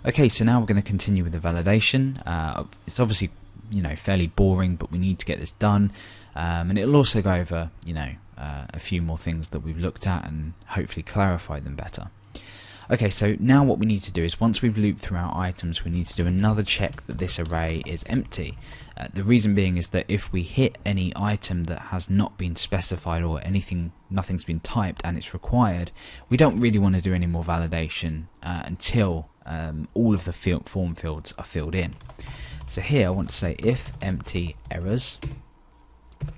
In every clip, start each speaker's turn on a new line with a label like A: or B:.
A: Okay, so now we're going to continue with the validation. It's obviously, fairly boring, but we need to get this done. And it'll also go over, a few more things that we've looked at and hopefully clarify them better. Okay, so now what we need to do is once we've looped through our items, we need to do another check that this array is empty. The reason being is that if we hit any item that has not been specified or nothing's been typed and it's required, we don't really want to do any more validation until all of the form fields are filled in. So here I want to say if empty errors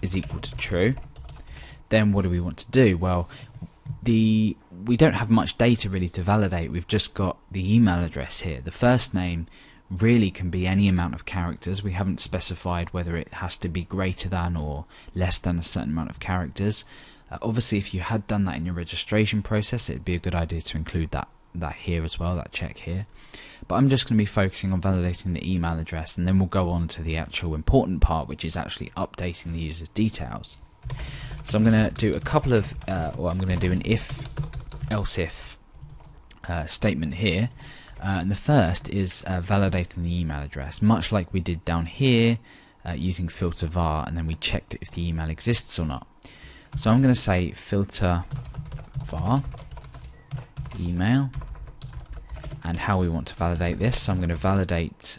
A: is equal to true, then what do we want to do? Well, we don't have much data really to validate. We've just got the email address here. The first name really can be any amount of characters. We haven't specified whether it has to be greater than or less than a certain amount of characters. Obviously, if you had done that in your registration process, it'd be a good idea to include that here as well, that check here. But I'm just going to be focusing on validating the email address, and then we'll go on to the actual important part, which is actually updating the user's details. So I'm going to do a couple of, or I'm going to do an if-else-if statement here. And the first is validating the email address, much like we did down here using filter var, and then we checked if the email exists or not. So I'm going to say filter var email, and how we want to validate this. So I'm going to validate,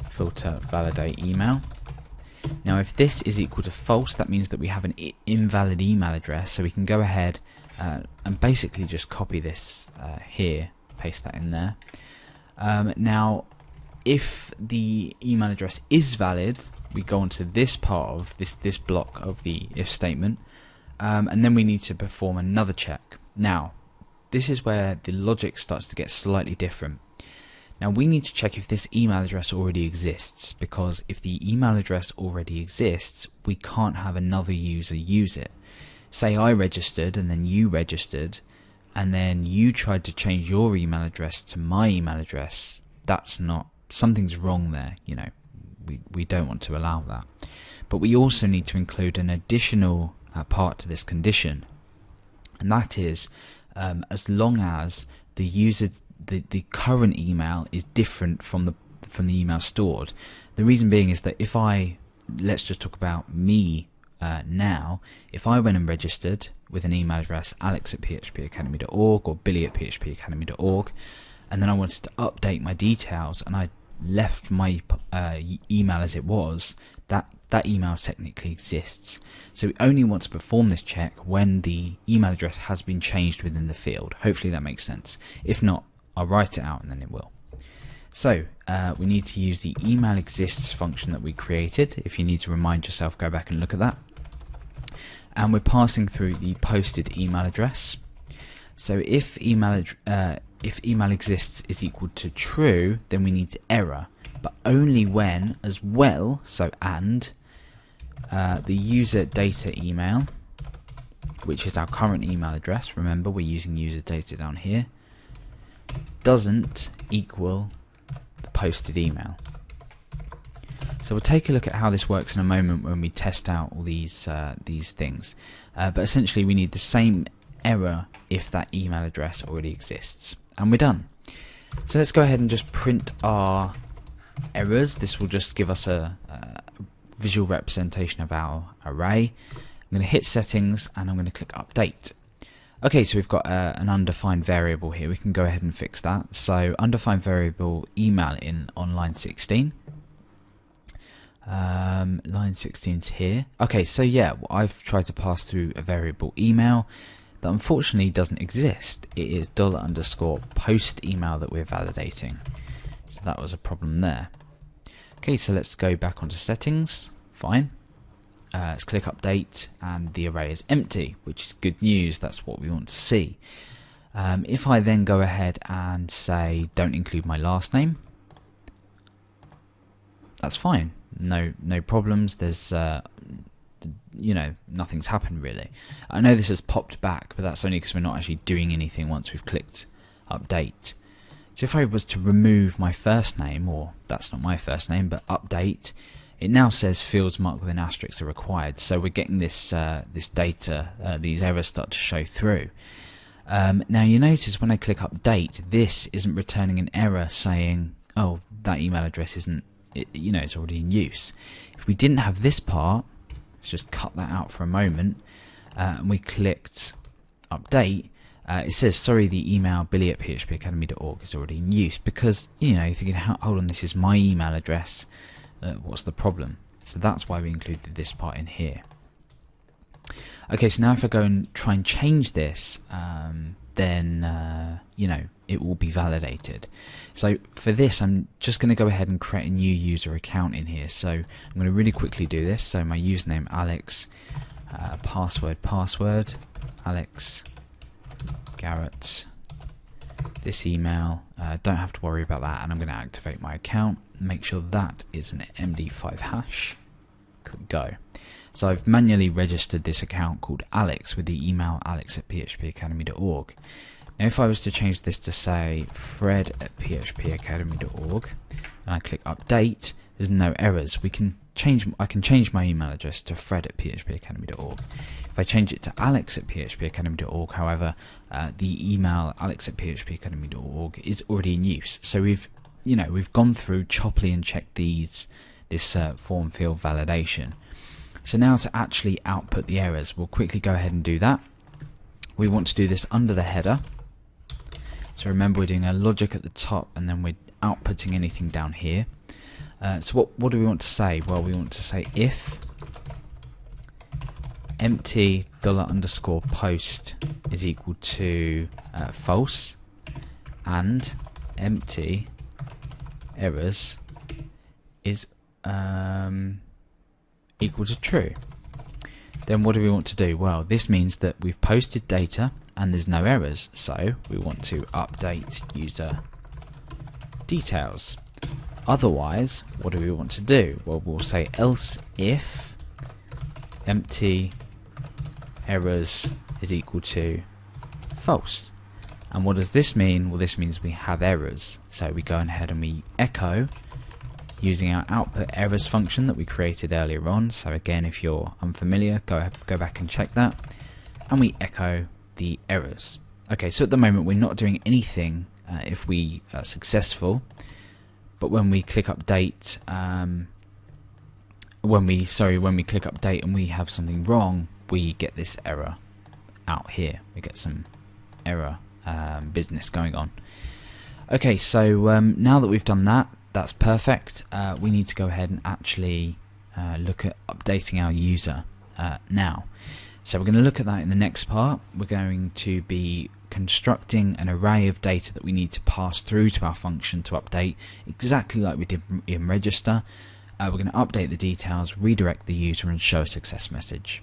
A: filter validate email. Now if this is equal to false, that means that we have an invalid email address, so we can go ahead and basically just copy this here, paste that in there. Now if the email address is valid, we go on to this part of this block of the if statement, and then we need to perform another check. Now this is where the logic starts to get slightly different. Now we need to check if this email address already exists, because if the email address already exists, we can't have another user use it. Say I registered and then you registered, and then you tried to change your email address to my email address. That's not, something's wrong there, we don't want to allow that. But we also need to include an additional part to this condition, and that is as long as the user the current email is different from the email stored. The reason being is that if let's just talk about me now, if I went and registered with an email address alex@phpacademy.org or billy@phpacademy.org, and then I wanted to update my details and I left my email as it was, that email technically exists. So we only want to perform this check when the email address has been changed within the field. Hopefully that makes sense. If not, I'll write it out and then it will. So we need to use the email exists function that we created. If you need to remind yourself, go back and look at that. And we're passing through the posted email address. So if email exists is equal to true, then we need to error, but only when as well, so and the user data email, which is our current email address, remember we're using user data down here, doesn't equal the posted email. So we'll take a look at how this works in a moment when we test out all these things. But essentially we need the same error if that email address already exists. And we're done. So let's go ahead and just print our errors. This will just give us a visual representation of our array. I'm going to hit settings and I'm going to click update. Okay, so we've got an undefined variable here. We can go ahead and fix that. So undefined variable email on line 16. Line 16 is here. Okay, so yeah, I've tried to pass through a variable email that unfortunately doesn't exist. It is $_post email that we're validating. So that was a problem there. Okay, so let's go back onto settings. Fine. Let's click update and the array is empty, which is good news. That's what we want to see. If I then go ahead and say don't include my last name, that's fine. No problems. There's nothing's happened really. I know this has popped back, but that's only because we're not actually doing anything once we've clicked update. So if I was to remove my first name, or that's not my first name, but update, it now says fields marked with an asterisk are required. So we're getting this this data, these errors start to show through. Now you notice when I click update, this isn't returning an error saying, oh, that email address isn't, it's already in use. If we didn't have this part, let's just cut that out for a moment, and we clicked update, it says, sorry, the email billy@phpacademy.org is already in use, because, you're thinking, hold on, this is my email address, what's the problem? So that's why we included this part in here. Okay, so now if I go and try and change this, then, it will be validated. So for this, I'm just going to go ahead and create a new user account in here. So I'm going to really quickly do this. So my username, Alex, password, Alex Garrett, this email, don't have to worry about that, and I'm going to activate my account, make sure that is an MD5 hash, click go. So I've manually registered this account called Alex with the email alex@phpacademy.org. Now if I was to change this to say fred@phpacademy.org and I click update, there's no errors. I can change my email address to fred@phpacademy.org. If I change it to alex@phpacademy.org, however, the email alex@phpacademy.org is already in use. So we've gone through choppily and checked this form field validation. So now to actually output the errors, we'll quickly go ahead and do that. We want to do this under the header. So remember, we're doing a logic at the top and then we're outputting anything down here. So what do we want to say? Well, we want to say if empty $_post is equal to false and empty errors is equal to true. Then what do we want to do? Well, this means that we've posted data and there's no errors, so we want to update user details. Otherwise, what do we want to do? Well, we'll say else if empty errors is equal to false. And what does this mean? Well, this means we have errors. So we go ahead and we echo using our output errors function that we created earlier on. So again, if you're unfamiliar, go back and check that. And we echo the errors. Okay, so at the moment we're not doing anything if we are successful. But when we click update, when we click update and we have something wrong, we get this error out here. We get some error business going on. Okay, so now that we've done that, that's perfect. We need to go ahead and actually look at updating our user now. So we're going to look at that in the next part. We're going to be constructing an array of data that we need to pass through to our function to update, exactly like we did in register. We're going to update the details, redirect the user, and show a success message.